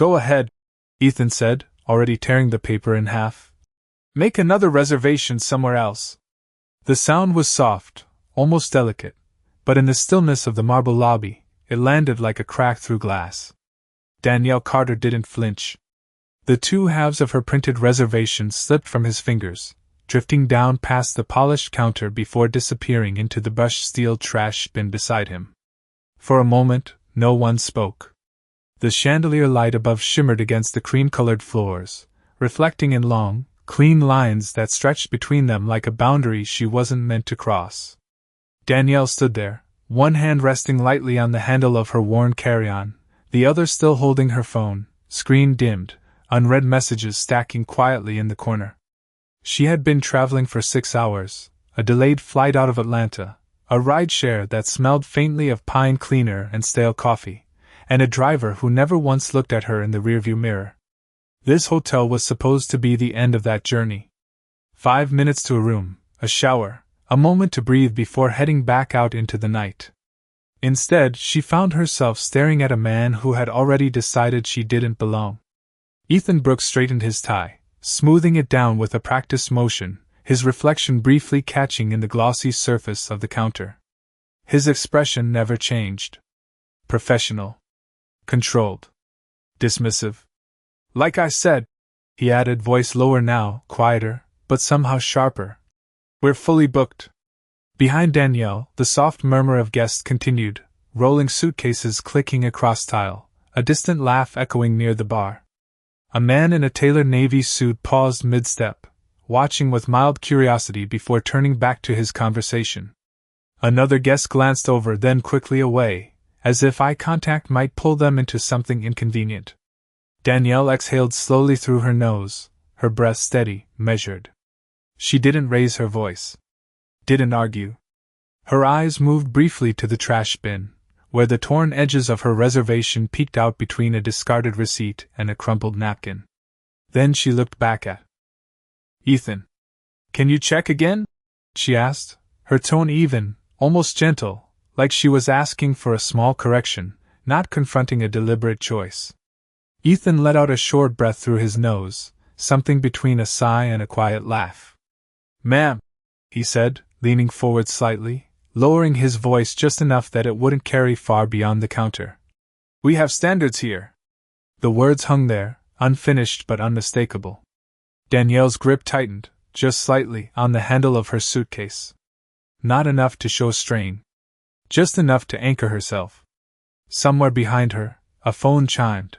Go ahead, Ethan said, already tearing the paper in half. Make another reservation somewhere else. The sound was soft, almost delicate, but in the stillness of the marble lobby, it landed like a crack through glass. Danielle Carter didn't flinch. The two halves of her printed reservation slipped from his fingers, drifting down past the polished counter before disappearing into the brushed steel trash bin beside him. For a moment, no one spoke. The chandelier light above shimmered against the cream-colored floors, reflecting in long, clean lines that stretched between them like a boundary she wasn't meant to cross. Danielle stood there, one hand resting lightly on the handle of her worn carry-on, the other still holding her phone, screen dimmed, unread messages stacking quietly in the corner. She had been traveling for 6 hours, a delayed flight out of Atlanta, a rideshare that smelled faintly of pine cleaner and stale coffee, and a driver who never once looked at her in the rearview mirror. This hotel was supposed to be the end of that journey. 5 minutes to a room, a shower, a moment to breathe before heading back out into the night. Instead, she found herself staring at a man who had already decided she didn't belong. Ethan Brooks straightened his tie, smoothing it down with a practiced motion, his reflection briefly catching in the glossy surface of the counter. His expression never changed. Professional. Controlled. Dismissive. Like I said, he added, voice lower now, quieter, but somehow sharper. We're fully booked. Behind Danielle, the soft murmur of guests continued, rolling suitcases clicking across tile, a distant laugh echoing near the bar. A man in a tailored navy suit paused mid-step, watching with mild curiosity before turning back to his conversation. Another guest glanced over, then quickly away, as if eye contact might pull them into something inconvenient. Danielle exhaled slowly through her nose, her breath steady, measured. She didn't raise her voice. Didn't argue. Her eyes moved briefly to the trash bin, where the torn edges of her reservation peeked out between a discarded receipt and a crumpled napkin. Then she looked back at Ethan. Can you check again? She asked, her tone even, almost gentle, like she was asking for a small correction, not confronting a deliberate choice. Ethan let out a short breath through his nose, something between a sigh and a quiet laugh. Ma'am, he said, leaning forward slightly, lowering his voice just enough that it wouldn't carry far beyond the counter. We have standards here. The words hung there, unfinished but unmistakable. Danielle's grip tightened, just slightly, on the handle of her suitcase. Not enough to show strain. Just enough to anchor herself. Somewhere behind her, a phone chimed.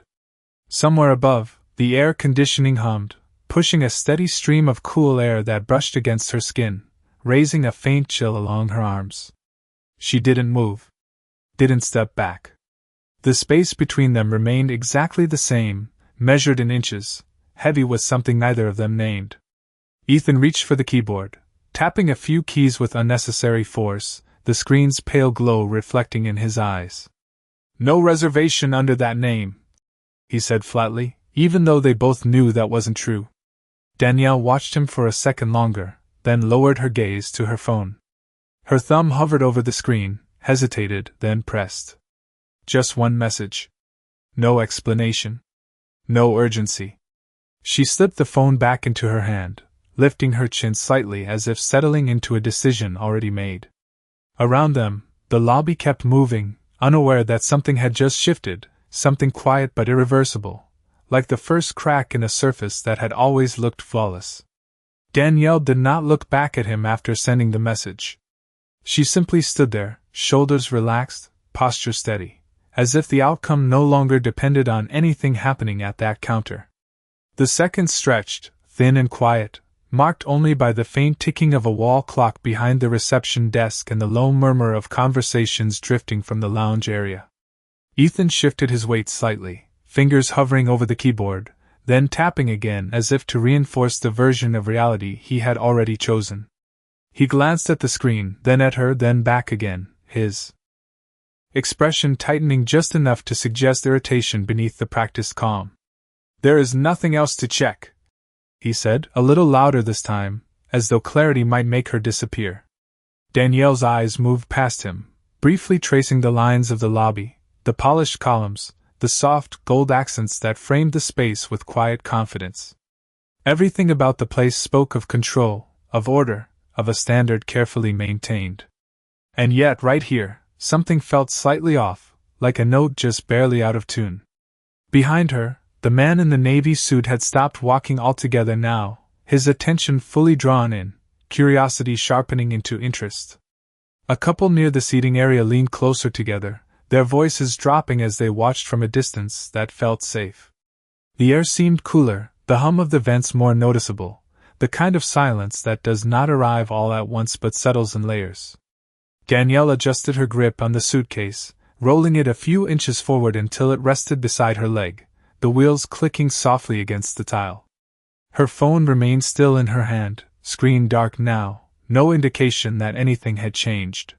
Somewhere above, the air conditioning hummed, pushing a steady stream of cool air that brushed against her skin, raising a faint chill along her arms. She didn't move. Didn't step back. The space between them remained exactly the same, measured in inches, heavy with something neither of them named. Ethan reached for the keyboard, tapping a few keys with unnecessary force, the screen's pale glow reflecting in his eyes. No reservation under that name, he said flatly, even though they both knew that wasn't true. Danielle watched him for a second longer, then lowered her gaze to her phone. Her thumb hovered over the screen, hesitated, then pressed. Just one message. No explanation. No urgency. She slipped the phone back into her hand, lifting her chin slightly as if settling into a decision already made. Around them, the lobby kept moving, unaware that something had just shifted, something quiet but irreversible, like the first crack in a surface that had always looked flawless. Danielle did not look back at him after sending the message. She simply stood there, shoulders relaxed, posture steady, as if the outcome no longer depended on anything happening at that counter. The seconds stretched, thin and quiet, marked only by the faint ticking of a wall clock behind the reception desk and the low murmur of conversations drifting from the lounge area. Ethan shifted his weight slightly, fingers hovering over the keyboard, then tapping again as if to reinforce the version of reality he had already chosen. He glanced at the screen, then at her, then back again, his expression tightening just enough to suggest irritation beneath the practiced calm. There is nothing else to check, he said, a little louder this time, as though clarity might make her disappear. Danielle's eyes moved past him, briefly tracing the lines of the lobby, the polished columns, the soft, gold accents that framed the space with quiet confidence. Everything about the place spoke of control, of order, of a standard carefully maintained. And yet, right here, something felt slightly off, like a note just barely out of tune. Behind her, the man in the navy suit had stopped walking altogether now, his attention fully drawn in, curiosity sharpening into interest. A couple near the seating area leaned closer together, their voices dropping as they watched from a distance that felt safe. The air seemed cooler, the hum of the vents more noticeable, the kind of silence that does not arrive all at once but settles in layers. Danielle adjusted her grip on the suitcase, rolling it a few inches forward until it rested beside her leg, the wheels clicking softly against the tile. Her phone remained still in her hand, screen dark now, no indication that anything had changed.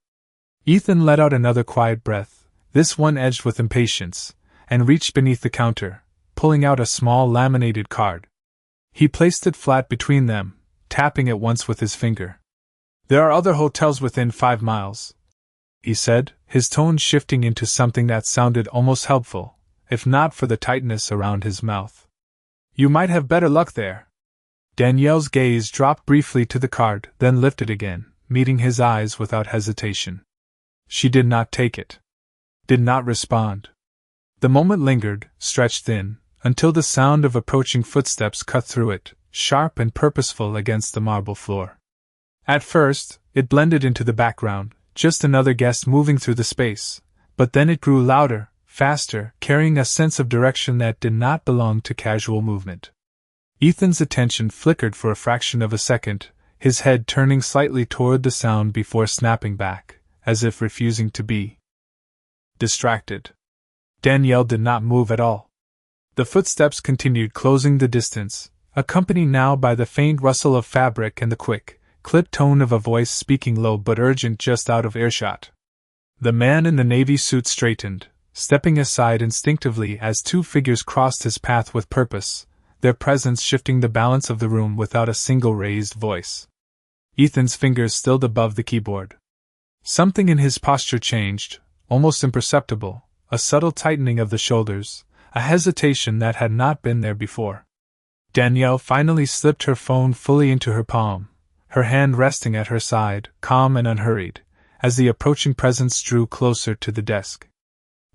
Ethan let out another quiet breath, this one edged with impatience, and reached beneath the counter, pulling out a small laminated card. He placed it flat between them, tapping it once with his finger. "There are other hotels within 5 miles," he said, his tone shifting into something that sounded almost helpful, if not for the tightness around his mouth. "You might have better luck there." Danielle's gaze dropped briefly to the card, then lifted again, meeting his eyes without hesitation. She did not take it. Did not respond. The moment lingered, stretched thin, until the sound of approaching footsteps cut through it, sharp and purposeful against the marble floor. At first, it blended into the background, just another guest moving through the space, but then it grew louder, faster, carrying a sense of direction that did not belong to casual movement. Ethan's attention flickered for a fraction of a second, his head turning slightly toward the sound before snapping back, as if refusing to be distracted. Danielle did not move at all. The footsteps continued closing the distance, accompanied now by the faint rustle of fabric and the quick, clipped tone of a voice speaking low but urgent just out of earshot. The man in the navy suit straightened, stepping aside instinctively as two figures crossed his path with purpose, their presence shifting the balance of the room without a single raised voice. Ethan's fingers stilled above the keyboard. Something in his posture changed, almost imperceptible, a subtle tightening of the shoulders, a hesitation that had not been there before. Danielle finally slipped her phone fully into her palm, her hand resting at her side, calm and unhurried, as the approaching presence drew closer to the desk.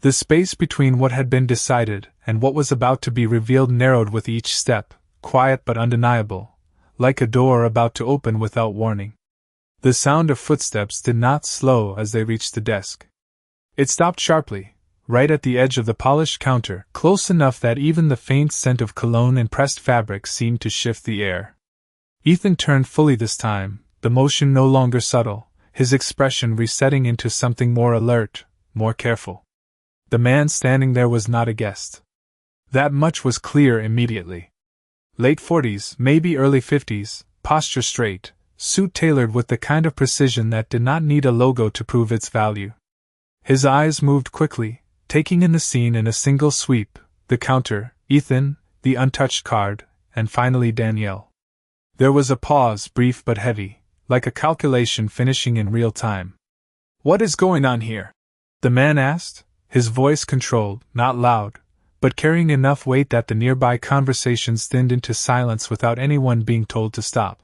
The space between what had been decided and what was about to be revealed narrowed with each step, quiet but undeniable, like a door about to open without warning. The sound of footsteps did not slow as they reached the desk. It stopped sharply, right at the edge of the polished counter, close enough that even the faint scent of cologne and pressed fabric seemed to shift the air. Ethan turned fully this time, the motion no longer subtle, his expression resetting into something more alert, more careful. The man standing there was not a guest. That much was clear immediately. Late 40s, maybe early 50s, posture straight, suit tailored with the kind of precision that did not need a logo to prove its value. His eyes moved quickly, taking in the scene in a single sweep, the counter, Ethan, the untouched card, and finally Danielle. There was a pause, brief but heavy, like a calculation finishing in real time. "What is going on here?" the man asked, his voice controlled, not loud, but carrying enough weight that the nearby conversations thinned into silence without anyone being told to stop.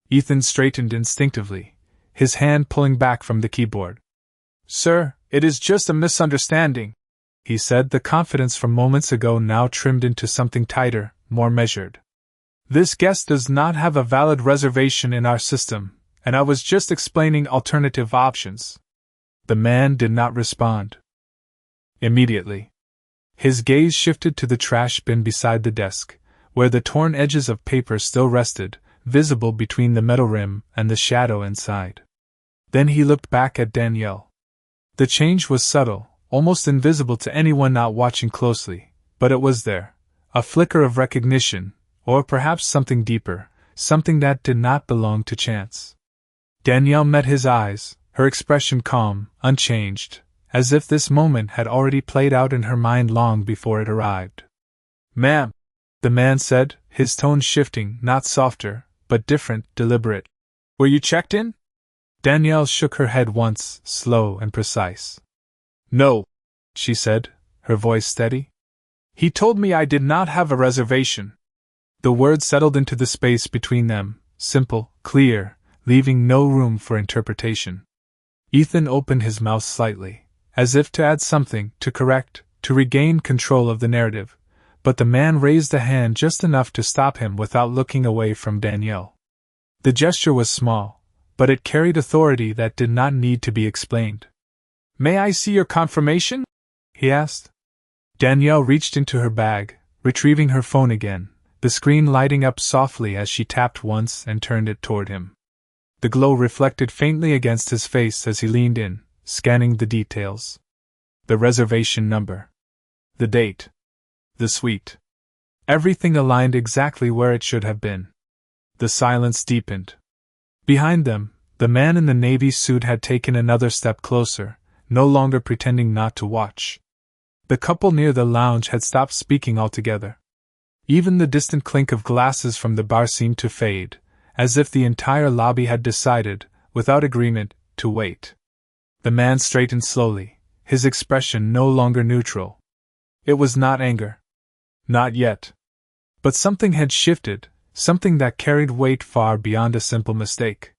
Ethan straightened instinctively, his hand pulling back from the keyboard. "Sir, it is just a misunderstanding," he said, the confidence from moments ago now trimmed into something tighter, more measured. "This guest does not have a valid reservation in our system, and I was just explaining alternative options." The man did not respond. Immediately, his gaze shifted to the trash bin beside the desk, where the torn edges of paper still rested, visible between the metal rim and the shadow inside. Then he looked back at Danielle. The change was subtle, almost invisible to anyone not watching closely, but it was there, a flicker of recognition, or perhaps something deeper, something that did not belong to chance. Danielle met his eyes, her expression calm, unchanged, as if this moment had already played out in her mind long before it arrived. "Ma'am," the man said, his tone shifting, not softer, but different, deliberate. "Were you checked in?" Danielle shook her head once, slow and precise. "No," she said, her voice steady. He told me I did not have a reservation. The words settled into the space between them, simple, clear, leaving no room for interpretation. Ethan opened his mouth slightly, as if to add something, to correct, to regain control of the narrative, but the man raised a hand just enough to stop him without looking away from Danielle. The gesture was small, but it carried authority that did not need to be explained. "May I see your confirmation?" he asked. Danielle reached into her bag, retrieving her phone again, the screen lighting up softly as she tapped once and turned it toward him. The glow reflected faintly against his face as he leaned in, scanning the details. The reservation number. The date. The suite. Everything aligned exactly where it should have been. The silence deepened. Behind them, the man in the navy suit had taken another step closer, no longer pretending not to watch. The couple near the lounge had stopped speaking altogether. Even the distant clink of glasses from the bar seemed to fade, as if the entire lobby had decided, without agreement, to wait. The man straightened slowly, his expression no longer neutral. It was not anger. Not yet. But something had shifted, something that carried weight far beyond a simple mistake.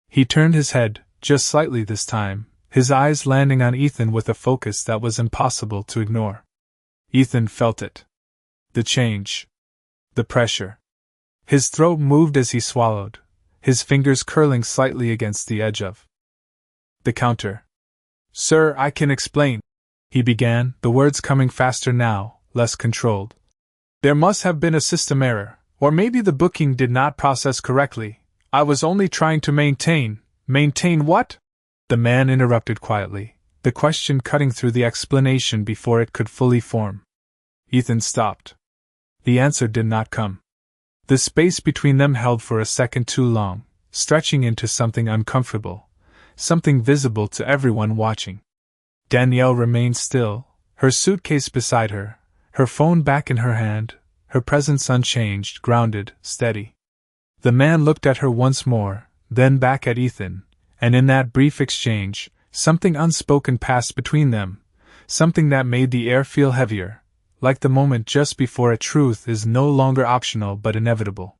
He turned his head, just slightly this time, his eyes landing on Ethan with a focus that was impossible to ignore. Ethan felt it. The change. The pressure. His throat moved as he swallowed, his fingers curling slightly against the edge of the counter. "Sir, I can explain," he began, the words coming faster now, less controlled. "There must have been a system error, or maybe the booking did not process correctly. I was only trying to maintain what?" The man interrupted quietly, the question cutting through the explanation before it could fully form. Ethan stopped. The answer did not come. The space between them held for a second too long, stretching into something uncomfortable, something visible to everyone watching. Danielle remained still, her suitcase beside her, her phone back in her hand, her presence unchanged, grounded, steady. The man looked at her once more, then back at Ethan, and in that brief exchange, something unspoken passed between them, something that made the air feel heavier, like the moment just before a truth is no longer optional but inevitable.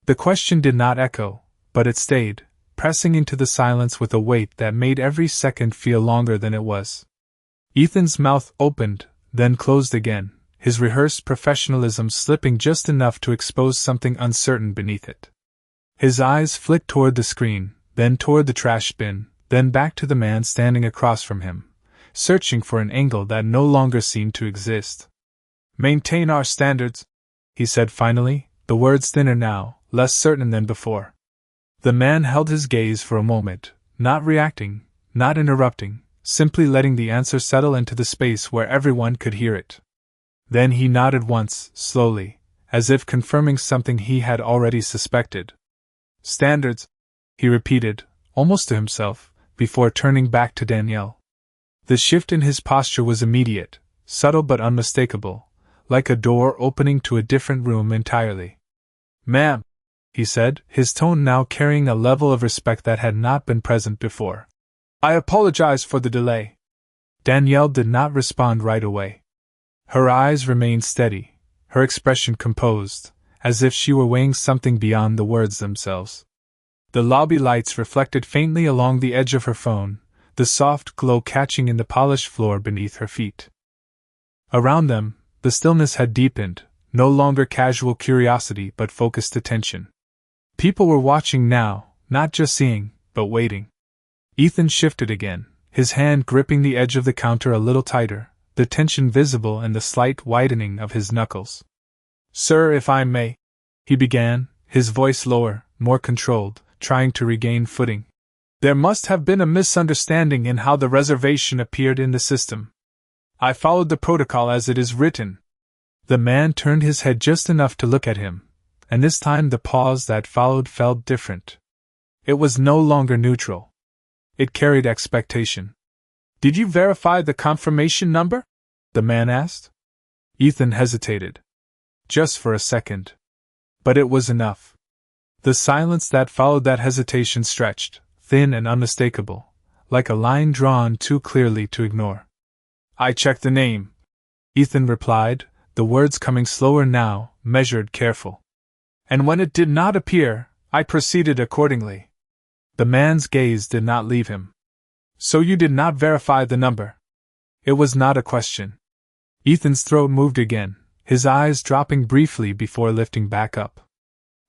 The question did not echo, but it stayed, pressing into the silence with a weight that made every second feel longer than it was. Ethan's mouth opened, then closed again, his rehearsed professionalism slipping just enough to expose something uncertain beneath it. His eyes flicked toward the screen, then toward the trash bin, then back to the man standing across from him, searching for an angle that no longer seemed to exist. "Maintain our standards," he said finally, the words thinner now, less certain than before. The man held his gaze for a moment, not reacting, not interrupting, simply letting the answer settle into the space where everyone could hear it. Then he nodded once, slowly, as if confirming something he had already suspected. "Standards," he repeated, almost to himself, before turning back to Danielle. The shift in his posture was immediate, subtle but unmistakable, like a door opening to a different room entirely. "Ma'am," he said, his tone now carrying a level of respect that had not been present before. "I apologize for the delay." Danielle did not respond right away. Her eyes remained steady, her expression composed, as if she were weighing something beyond the words themselves. The lobby lights reflected faintly along the edge of her phone, the soft glow catching in the polished floor beneath her feet. Around them, the stillness had deepened, no longer casual curiosity but focused attention. People were watching now, not just seeing, but waiting. Ethan shifted again, his hand gripping the edge of the counter a little tighter, the tension visible in the slight widening of his knuckles. "Sir, if I may," he began, his voice lower, more controlled, trying to regain footing. "There must have been a misunderstanding in how the reservation appeared in the system. I followed the protocol as it is written." The man turned his head just enough to look at him, and this time the pause that followed felt different. It was no longer neutral. It carried expectation. "Did you verify the confirmation number?" the man asked. Ethan hesitated. Just for a second. But it was enough. The silence that followed that hesitation stretched, thin and unmistakable, like a line drawn too clearly to ignore. "I checked the name," Ethan replied, the words coming slower now, measured, careful. And when it did not appear, I proceeded accordingly. The man's gaze did not leave him. So you did not verify the number? It was not a question. Ethan's throat moved again, his eyes dropping briefly before lifting back up.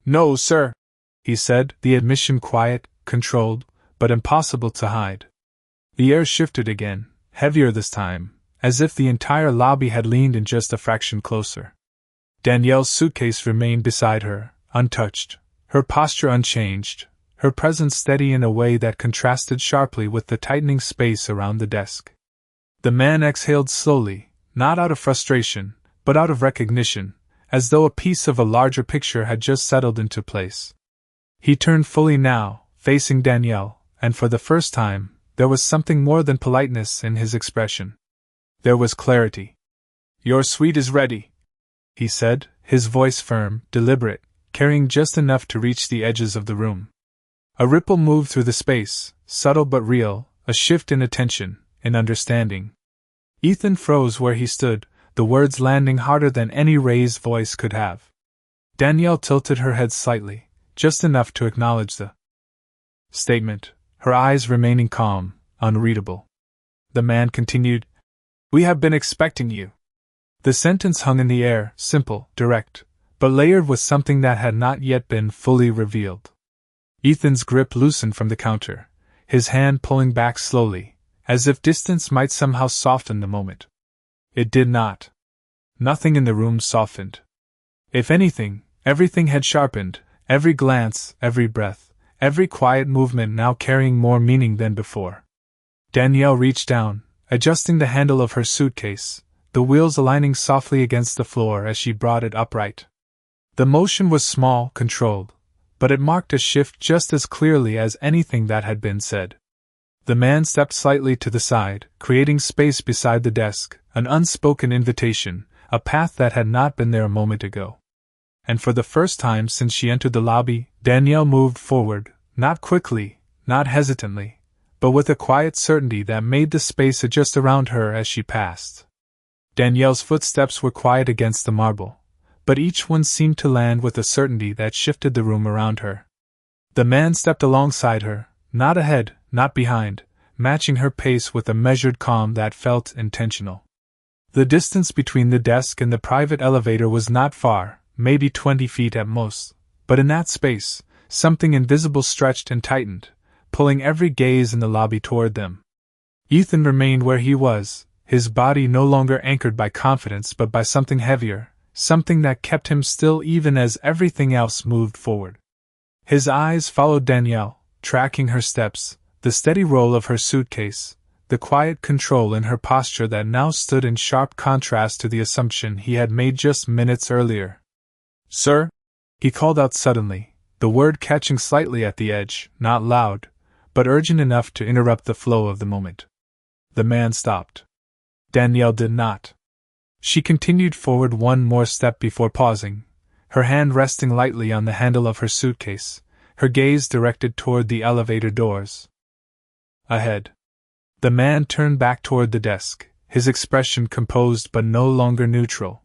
No, sir, he said, the admission quiet, controlled, but impossible to hide. The air shifted again, heavier this time, as if the entire lobby had leaned in just a fraction closer. Danielle's suitcase remained beside her, untouched, her posture unchanged, her presence steady in a way that contrasted sharply with the tightening space around the desk. The man exhaled slowly, not out of frustration, but out of recognition, as though a piece of a larger picture had just settled into place. He turned fully now, facing Danielle, and for the first time, there was something more than politeness in his expression. There was clarity. Your suite is ready, he said, his voice firm, deliberate, carrying just enough to reach the edges of the room. A ripple moved through the space, subtle but real, a shift in attention, in understanding. Ethan froze where he stood, the words landing harder than any raised voice could have. Danielle tilted her head slightly, just enough to acknowledge the statement, her eyes remaining calm, unreadable. The man continued, We have been expecting you. The sentence hung in the air, simple, direct, but layered with something that had not yet been fully revealed. Ethan's grip loosened from the counter, his hand pulling back slowly, as if distance might somehow soften the moment. It did not. Nothing in the room softened. If anything, everything had sharpened, every glance, every breath, every quiet movement now carrying more meaning than before. Danielle reached down, adjusting the handle of her suitcase, the wheels aligning softly against the floor as she brought it upright. The motion was small, controlled, but it marked a shift just as clearly as anything that had been said. The man stepped slightly to the side, creating space beside the desk, an unspoken invitation, a path that had not been there a moment ago. And for the first time since she entered the lobby, Danielle moved forward, not quickly, not hesitantly, but with a quiet certainty that made the space adjust around her as she passed. Danielle's footsteps were quiet against the marble, but each one seemed to land with a certainty that shifted the room around her. The man stepped alongside her, not ahead, not behind, matching her pace with a measured calm that felt intentional. The distance between the desk and the private elevator was not far, maybe 20 feet at most, but in that space, something invisible stretched and tightened, pulling every gaze in the lobby toward them. Ethan remained where he was, his body no longer anchored by confidence but by something heavier, something that kept him still even as everything else moved forward. His eyes followed Danielle, tracking her steps, the steady roll of her suitcase, the quiet control in her posture that now stood in sharp contrast to the assumption he had made just minutes earlier. Sir? He called out suddenly, the word catching slightly at the edge, not loud, but urgent enough to interrupt the flow of the moment. The man stopped. Danielle did not. She continued forward one more step before pausing, her hand resting lightly on the handle of her suitcase, her gaze directed toward the elevator doors. Ahead. The man turned back toward the desk, his expression composed but no longer neutral.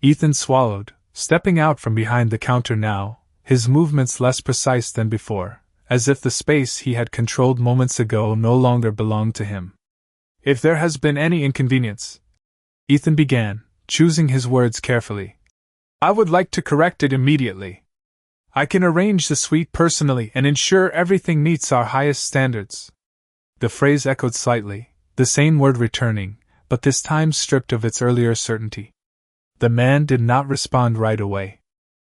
Ethan swallowed, stepping out from behind the counter now, his movements less precise than before, as if the space he had controlled moments ago no longer belonged to him. If there has been any inconvenience, Ethan began, choosing his words carefully, I would like to correct it immediately. I can arrange the suite personally and ensure everything meets our highest standards. The phrase echoed slightly, the same word returning, but this time stripped of its earlier certainty. The man did not respond right away.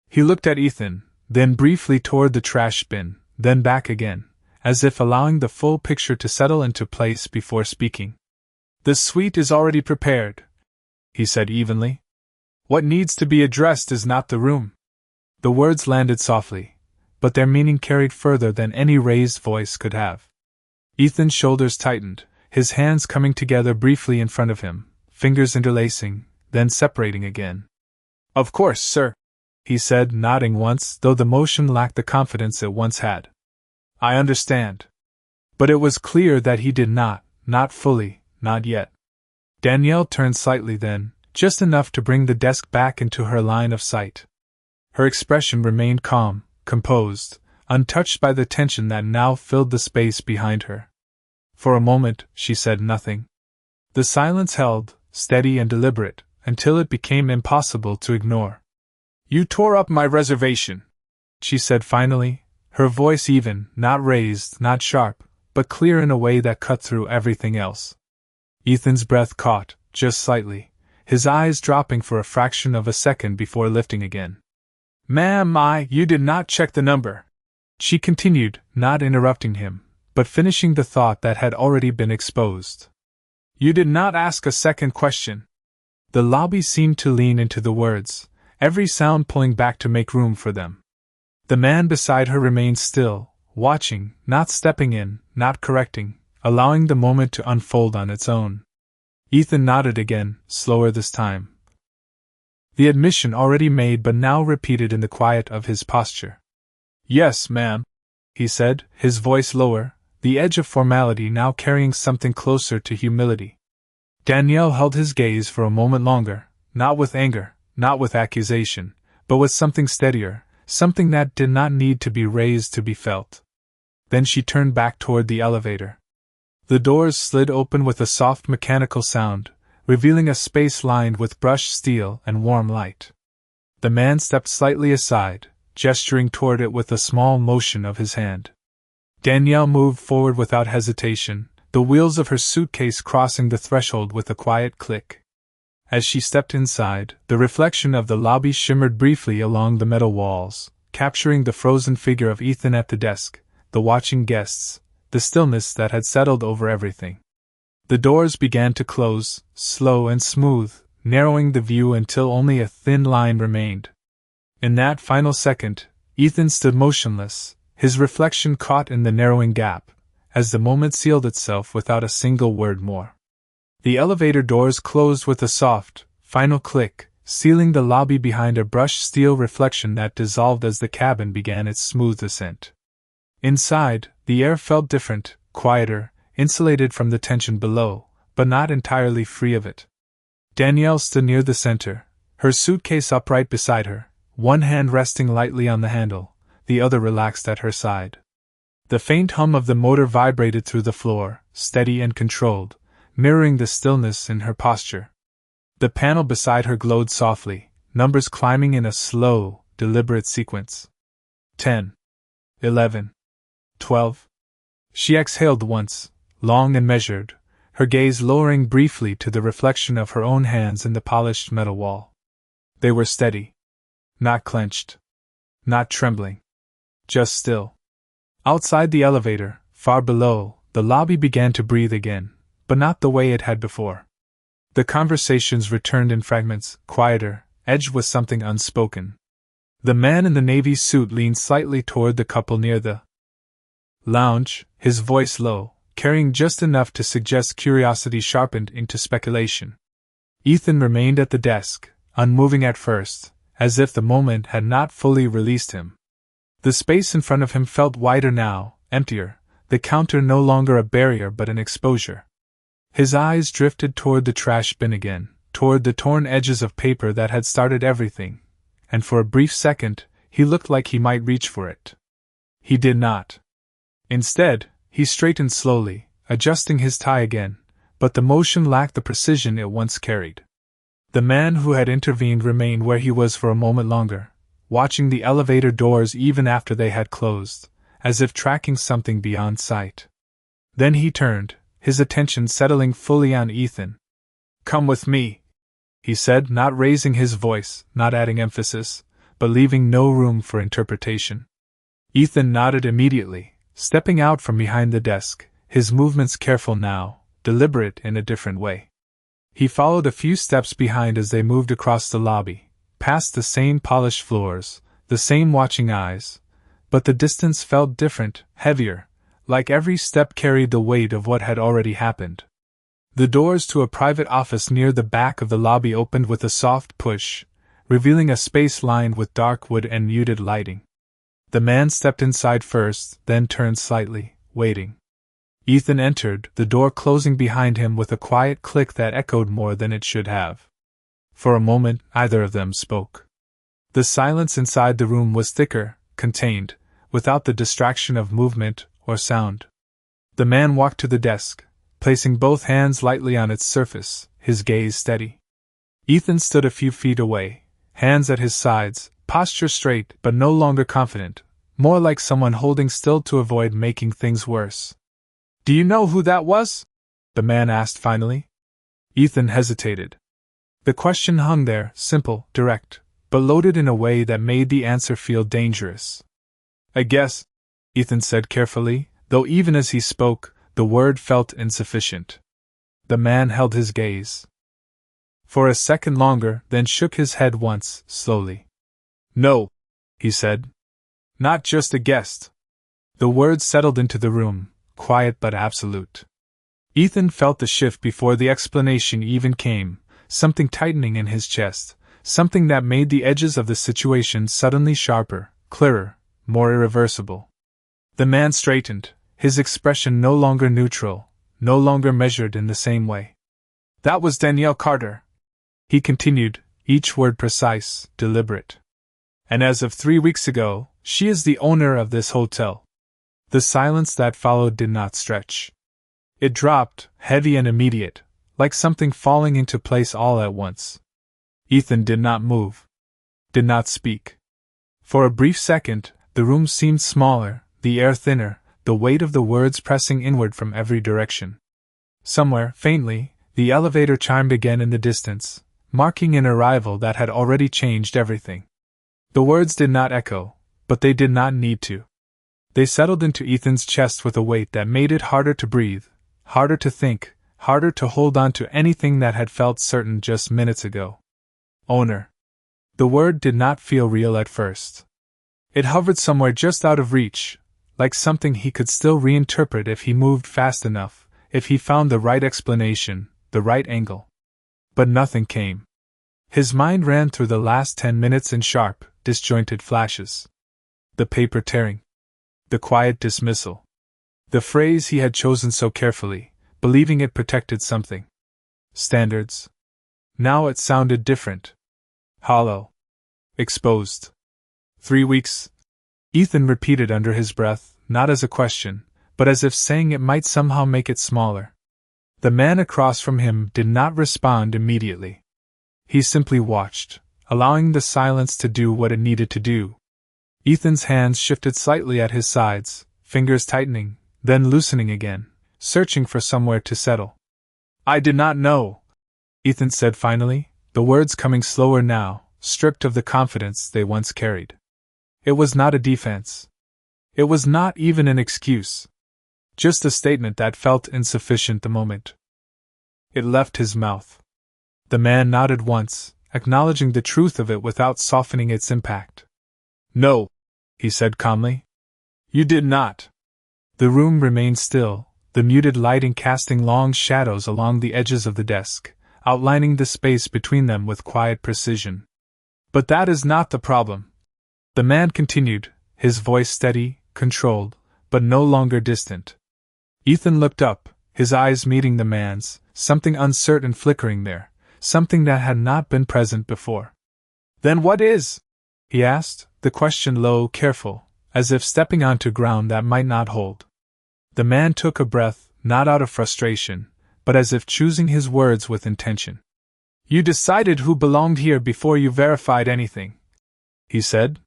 He looked at Ethan, then briefly toward the trash bin, then back again, as if allowing the full picture to settle into place before speaking. The suite is already prepared, he said evenly. What needs to be addressed is not the room. The words landed softly, but their meaning carried further than any raised voice could have. Ethan's shoulders tightened, his hands coming together briefly in front of him, fingers interlacing, then separating again. Of course, sir, he said, nodding once, though the motion lacked the confidence it once had. I understand. But it was clear that he did not fully, not yet. Danielle turned slightly then, just enough to bring the desk back into her line of sight. Her expression remained calm, composed, untouched by the tension that now filled the space behind her. For a moment, she said nothing. The silence held, steady and deliberate, until it became impossible to ignore. "You tore up my reservation," she said finally, her voice even, not raised, not sharp, but clear in a way that cut through everything else. Ethan's breath caught, just slightly, his eyes dropping for a fraction of a second before lifting again. "Ma'am, you did not check the number," she continued, not interrupting him, but finishing the thought that had already been exposed. "You did not ask a second question." The lobby seemed to lean into the words, every sound pulling back to make room for them. The man beside her remained still, watching, not stepping in, not correcting, allowing the moment to unfold on its own. Ethan nodded again, slower this time. The admission already made but now repeated in the quiet of his posture. "Yes, ma'am," he said, his voice lower, the edge of formality now carrying something closer to humility. Danielle held his gaze for a moment longer, not with anger, not with accusation, but with something steadier, something that did not need to be raised to be felt. Then she turned back toward the elevator. The doors slid open with a soft mechanical sound, revealing a space lined with brushed steel and warm light. The man stepped slightly aside, gesturing toward it with a small motion of his hand. Danielle moved forward without hesitation, the wheels of her suitcase crossing the threshold with a quiet click. As she stepped inside, the reflection of the lobby shimmered briefly along the metal walls, capturing the frozen figure of Ethan at the desk, the watching guests, the stillness that had settled over everything. The doors began to close, slow and smooth, narrowing the view until only a thin line remained. In that final second, Ethan stood motionless, his reflection caught in the narrowing gap, as the moment sealed itself without a single word more. The elevator doors closed with a soft, final click, sealing the lobby behind a brushed steel reflection that dissolved as the cabin began its smooth ascent. Inside, the air felt different, quieter, insulated from the tension below, but not entirely free of it. Danielle stood near the center, her suitcase upright beside her, one hand resting lightly on the handle, the other relaxed at her side. The faint hum of the motor vibrated through the floor, steady and controlled, mirroring the stillness in her posture. The panel beside her glowed softly, numbers climbing in a slow, deliberate sequence. 10. 11. 12. She exhaled once, long and measured, her gaze lowering briefly to the reflection of her own hands in the polished metal wall. They were steady. Not clenched. Not trembling. Just still. Outside the elevator, far below, the lobby began to breathe again, but not the way it had before. The conversations returned in fragments, quieter, edged with something unspoken. The man in the navy suit leaned slightly toward the couple near the lounge, his voice low, carrying just enough to suggest curiosity sharpened into speculation. Ethan remained at the desk, unmoving at first, as if the moment had not fully released him. The space in front of him felt wider now, emptier, the counter no longer a barrier but an exposure. His eyes drifted toward the trash bin again, toward the torn edges of paper that had started everything, and for a brief second, he looked like he might reach for it. He did not. Instead, he straightened slowly, adjusting his tie again, but the motion lacked the precision it once carried. The man who had intervened remained where he was for a moment longer, watching the elevator doors even after they had closed, as if tracking something beyond sight. Then he turned, his attention settling fully on Ethan. "Come with me," he said, not raising his voice, not adding emphasis, but leaving no room for interpretation. Ethan nodded immediately, stepping out from behind the desk, his movements careful now, deliberate in a different way. He followed a few steps behind as they moved across the lobby, past the same polished floors, the same watching eyes, but the distance felt different, heavier, like every step carried the weight of what had already happened. The doors to a private office near the back of the lobby opened with a soft push, revealing a space lined with dark wood and muted lighting. The man stepped inside first, then turned slightly, waiting. Ethan entered, the door closing behind him with a quiet click that echoed more than it should have. For a moment, neither of them spoke. The silence inside the room was thicker, contained, without the distraction of movement or sound. The man walked to the desk, placing both hands lightly on its surface, his gaze steady. Ethan stood a few feet away, hands at his sides, posture straight but no longer confident, more like someone holding still to avoid making things worse. "Do you know who that was?" the man asked finally. Ethan hesitated. The question hung there, simple, direct, but loaded in a way that made the answer feel dangerous. "I guess," Ethan said carefully, though even as he spoke, the word felt insufficient. The man held his gaze for a second longer, then shook his head once, slowly. "No," he said. "Not just a guest." The words settled into the room, quiet but absolute. Ethan felt the shift before the explanation even came, something tightening in his chest, something that made the edges of the situation suddenly sharper, clearer, more irreversible. The man straightened, his expression no longer neutral, no longer measured in the same way. "That was Danielle Carter," he continued, each word precise, deliberate. "And as of 3 weeks ago, she is the owner of this hotel." The silence that followed did not stretch. It dropped, heavy and immediate, like something falling into place all at once. Ethan did not move, did not speak. For a brief second, the room seemed smaller, the air thinner, the weight of the words pressing inward from every direction. Somewhere, faintly, the elevator chimed again in the distance, marking an arrival that had already changed everything. The words did not echo, but they did not need to. They settled into Ethan's chest with a weight that made it harder to breathe, harder to think, harder to hold on to anything that had felt certain just minutes ago. Owner. The word did not feel real at first. It hovered somewhere just out of reach, like something he could still reinterpret if he moved fast enough, if he found the right explanation, the right angle. But nothing came. His mind ran through the last 10 minutes in sharp, disjointed flashes. The paper tearing. The quiet dismissal. The phrase he had chosen so carefully, believing it protected something. Standards. Now it sounded different. Hollow. Exposed. 3 weeks. Ethan repeated under his breath, not as a question, but as if saying it might somehow make it smaller. The man across from him did not respond immediately. He simply watched, allowing the silence to do what it needed to do. Ethan's hands shifted slightly at his sides, fingers tightening, then loosening again, searching for somewhere to settle. "I did not know," Ethan said finally, the words coming slower now, stripped of the confidence they once carried. It was not a defense. It was not even an excuse. Just a statement that felt insufficient the moment it left his mouth. The man nodded once, acknowledging the truth of it without softening its impact. "No," he said calmly. "You did not." The room remained still, the muted lighting casting long shadows along the edges of the desk, outlining the space between them with quiet precision. "But that is not the problem," the man continued, his voice steady, controlled, but no longer distant. Ethan looked up, his eyes meeting the man's, something uncertain flickering there, something that had not been present before. "Then what is?" he asked, the question low, careful, as if stepping onto ground that might not hold. The man took a breath, not out of frustration, but as if choosing his words with intention. "You decided who belonged here before you verified anything," he said.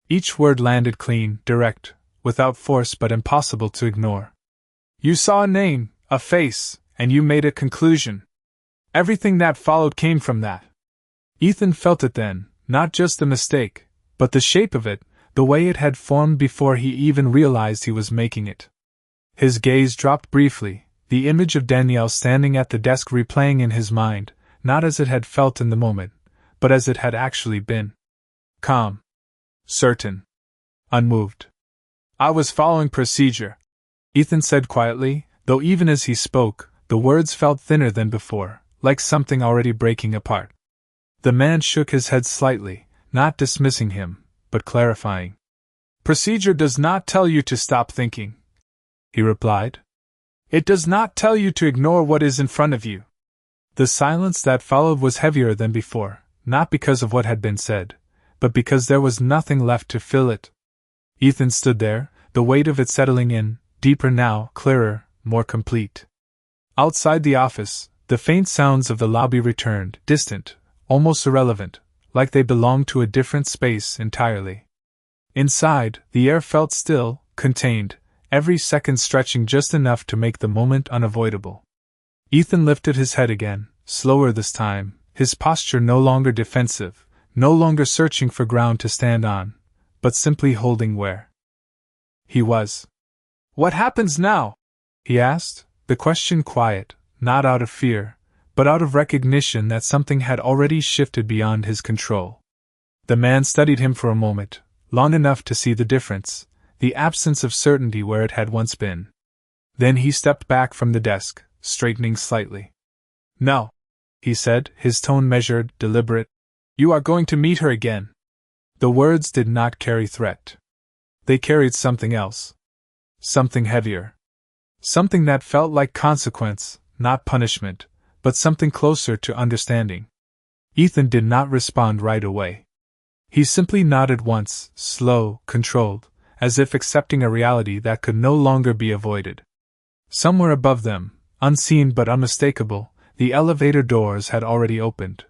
Each word landed clean, direct, without force but impossible to ignore. "You saw a name, a face, and you made a conclusion. Everything that followed came from that." Ethan felt it then, not just the mistake, but the shape of it, the way it had formed before he even realized he was making it. His gaze dropped briefly, the image of Danielle standing at the desk replaying in his mind, not as it had felt in the moment, but as it had actually been. Calm. Certain. Unmoved. "I was following procedure," Ethan said quietly, though even as he spoke, the words felt thinner than before, like something already breaking apart. The man shook his head slightly, not dismissing him, but clarifying. "Procedure does not tell you to stop thinking," he replied. "It does not tell you to ignore what is in front of you. The silence that followed was heavier than before, not because of what had been said, but because there was nothing left to fill it. Ethan stood there, the weight of it settling in, deeper now, clearer, more complete. Outside the office, the faint sounds of the lobby returned, distant, almost irrelevant, like they belonged to a different space entirely. Inside, the air felt still, contained, every second stretching just enough to make the moment unavoidable. Ethan lifted his head again, slower this time, his posture no longer defensive, no longer searching for ground to stand on, but simply holding where he was. "What happens now?" he asked, the question quiet, not out of fear, but out of recognition that something had already shifted beyond his control. The man studied him for a moment, long enough to see the difference, the absence of certainty where it had once been. Then he stepped back from the desk, straightening slightly. "No," he said, his tone measured, deliberate. "You are going to meet her again." The words did not carry threat. They carried something else. Something heavier. Something that felt like consequence, not punishment, but something closer to understanding. Ethan did not respond right away. He simply nodded once, slow, controlled, as if accepting a reality that could no longer be avoided. Somewhere above them, unseen but unmistakable, the elevator doors had already opened.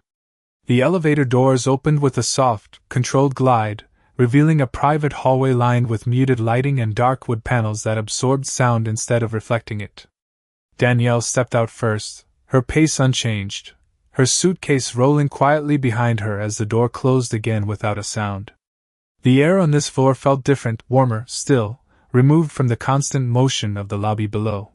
The elevator doors opened with a soft, controlled glide, revealing a private hallway lined with muted lighting and dark wood panels that absorbed sound instead of reflecting it. Danielle stepped out first, her pace unchanged, her suitcase rolling quietly behind her as the door closed again without a sound. The air on this floor felt different, warmer, still, removed from the constant motion of the lobby below.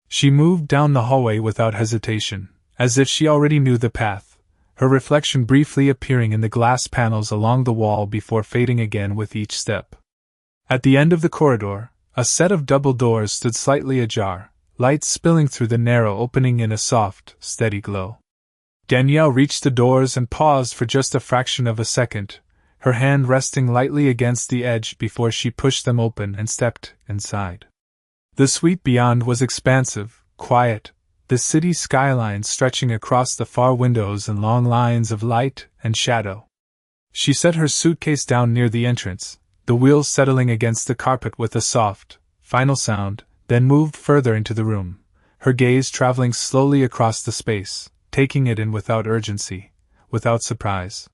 She moved down the hallway without hesitation, as if she already knew the path, her reflection briefly appearing in the glass panels along the wall before fading again with each step. At the end of the corridor, a set of double doors stood slightly ajar, light spilling through the narrow opening in a soft, steady glow. Danielle reached the doors and paused for just a fraction of a second, her hand resting lightly against the edge before she pushed them open and stepped inside. The suite beyond was expansive, quiet, the city skyline stretching across the far windows in long lines of light and shadow. She set her suitcase down near the entrance, the wheels settling against the carpet with a soft, final sound, then moved further into the room, her gaze traveling slowly across the space, taking it in without urgency, without surprise.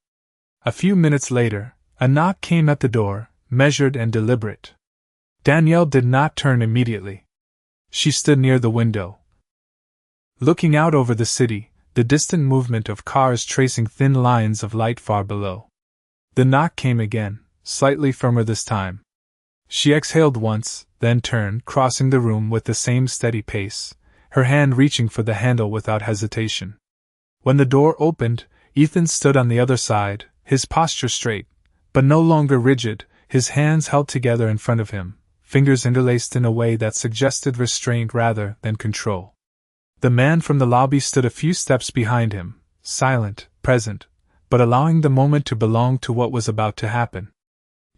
A few minutes later, a knock came at the door, measured and deliberate. Danielle did not turn immediately. She stood near the window, looking out over the city, the distant movement of cars tracing thin lines of light far below. The knock came again, slightly firmer this time. She exhaled once, then turned, crossing the room with the same steady pace, her hand reaching for the handle without hesitation. When the door opened, Ethan stood on the other side, his posture straight, but no longer rigid, his hands held together in front of him, fingers interlaced in a way that suggested restraint rather than control. The man from the lobby stood a few steps behind him, silent, present, but allowing the moment to belong to what was about to happen.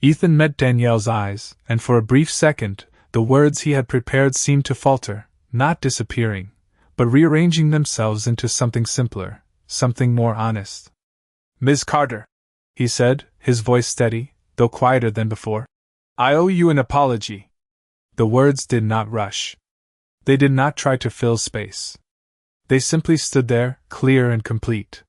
Ethan met Danielle's eyes, and for a brief second, the words he had prepared seemed to falter, not disappearing, but rearranging themselves into something simpler, something more honest. "Ms. Carter," he said, his voice steady, though quieter than before, "I owe you an apology." The words did not rush. They did not try to fill space. They simply stood there, clear and complete.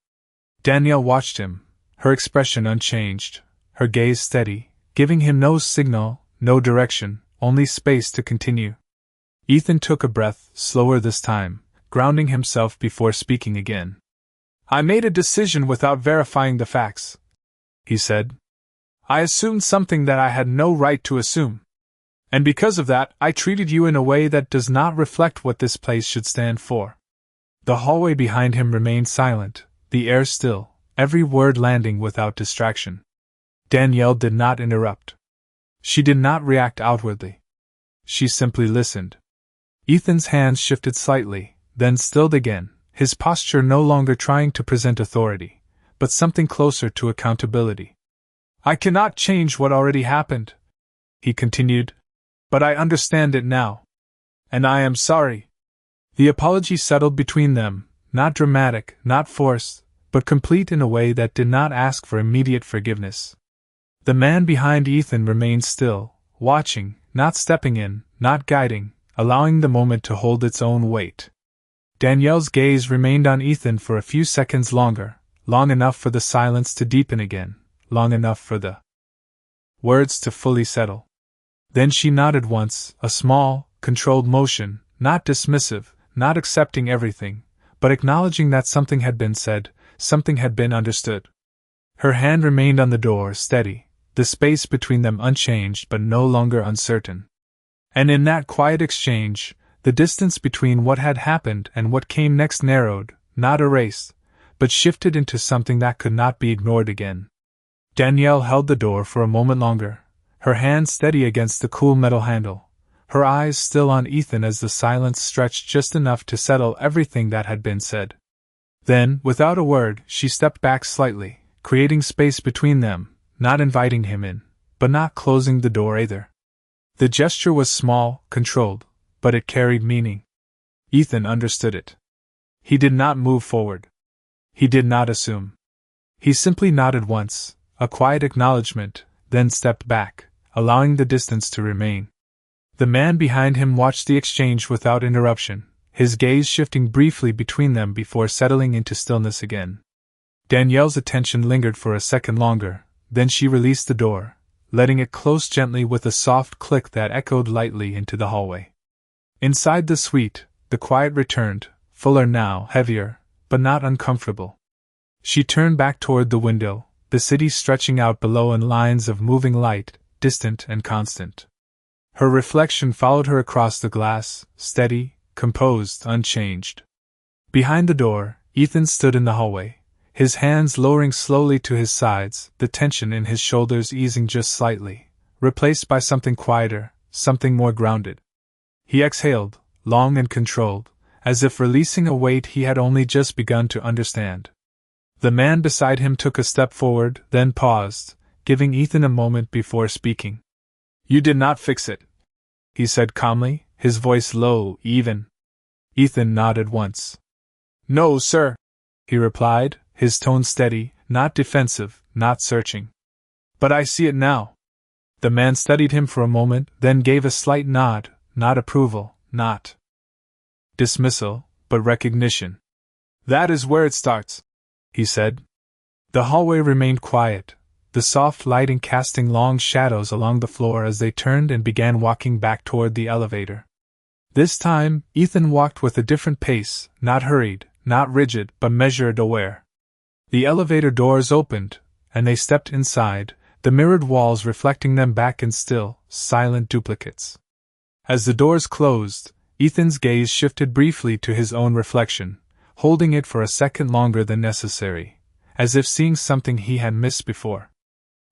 Danielle watched him, her expression unchanged, her gaze steady, giving him no signal, no direction, only space to continue. Ethan took a breath, slower this time, grounding himself before speaking again. "I made a decision without verifying the facts," he said. "I assumed something that I had no right to assume. And because of that, I treated you in a way that does not reflect what this place should stand for." The hallway behind him remained silent, the air still, every word landing without distraction. Danielle did not interrupt. She did not react outwardly. She simply listened. Ethan's hands shifted slightly, then stilled again, his posture no longer trying to present authority, but something closer to accountability. "I cannot change what already happened," he continued, "but I understand it now. And I am sorry." The apology settled between them, not dramatic, not forced, but complete in a way that did not ask for immediate forgiveness. The man behind Ethan remained still, watching, not stepping in, not guiding, allowing the moment to hold its own weight. Danielle's gaze remained on Ethan for a few seconds longer, long enough for the silence to deepen again, long enough for the words to fully settle. Then she nodded once, a small, controlled motion, not dismissive, not accepting everything, but acknowledging that something had been said, something had been understood. Her hand remained on the door, steady, the space between them unchanged but no longer uncertain. And in that quiet exchange, the distance between what had happened and what came next narrowed, not erased, but shifted into something that could not be ignored again. Danielle held the door for a moment longer, her hand steady against the cool metal handle, her eyes still on Ethan as the silence stretched just enough to settle everything that had been said. Then, without a word, she stepped back slightly, creating space between them, not inviting him in, but not closing the door either. The gesture was small, controlled, but it carried meaning. Ethan understood it. He did not move forward. He did not assume. He simply nodded once, a quiet acknowledgement, then stepped back, allowing the distance to remain. The man behind him watched the exchange without interruption, his gaze shifting briefly between them before settling into stillness again. Danielle's attention lingered for a second longer, then she released the door, letting it close gently with a soft click that echoed lightly into the hallway. Inside the suite, the quiet returned, fuller now, heavier, but not uncomfortable. She turned back toward the window, the city stretching out below in lines of moving light, distant and constant. Her reflection followed her across the glass, steady, composed, unchanged. Behind the door, Ethan stood in the hallway, his hands lowering slowly to his sides, the tension in his shoulders easing just slightly, replaced by something quieter, something more grounded. He exhaled, long and controlled, as if releasing a weight he had only just begun to understand. The man beside him took a step forward, then paused, giving Ethan a moment before speaking. "You did not fix it," he said calmly, his voice low, even. Ethan nodded once. "No, sir," he replied, his tone steady, not defensive, not searching. "But I see it now." The man studied him for a moment, then gave a slight nod, not approval, not dismissal, but recognition. "That is where it starts," he said. The hallway remained quiet, the soft lighting casting long shadows along the floor as they turned and began walking back toward the elevator. This time, Ethan walked with a different pace, not hurried, not rigid, but measured, aware. The elevator doors opened, and they stepped inside, the mirrored walls reflecting them back in still, silent duplicates. As the doors closed, Ethan's gaze shifted briefly to his own reflection, holding it for a second longer than necessary, as if seeing something he had missed before.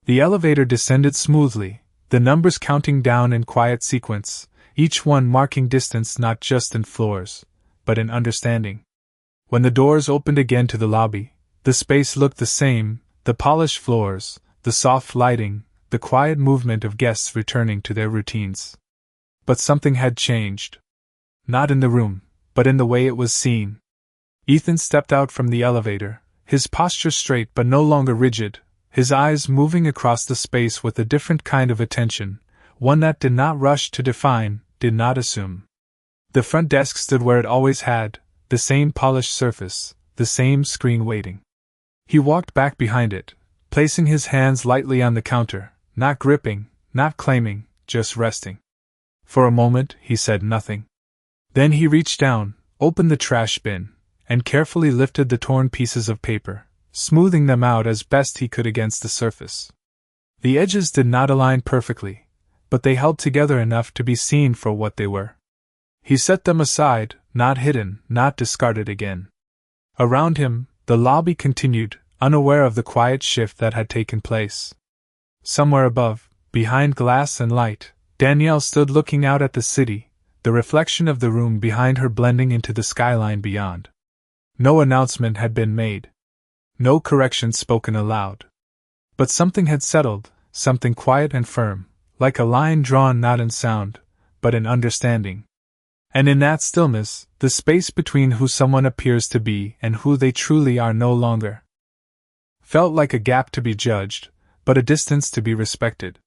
The elevator descended smoothly, the numbers counting down in quiet sequence, each one marking distance not just in floors, but in understanding. When the doors opened again to the lobby, the space looked the same, the polished floors, the soft lighting, the quiet movement of guests returning to their routines. But something had changed. Not in the room, but in the way it was seen. Ethan stepped out from the elevator, his posture straight but no longer rigid, his eyes moving across the space with a different kind of attention, one that did not rush to define, did not assume. The front desk stood where it always had, the same polished surface, the same screen waiting. He walked back behind it, placing his hands lightly on the counter, not gripping, not claiming, just resting. For a moment, he said nothing. Then he reached down, opened the trash bin, and carefully lifted the torn pieces of paper, smoothing them out as best he could against the surface. The edges did not align perfectly, but they held together enough to be seen for what they were. He set them aside, not hidden, not discarded again. Around him, the lobby continued, unaware of the quiet shift that had taken place. Somewhere above, behind glass and light, Danielle stood looking out at the city, the reflection of the room behind her blending into the skyline beyond. No announcement had been made. No correction spoken aloud. But something had settled, something quiet and firm, like a line drawn not in sound, but in understanding. And in that stillness, the space between who someone appears to be and who they truly are no longer felt like a gap to be judged, but a distance to be respected.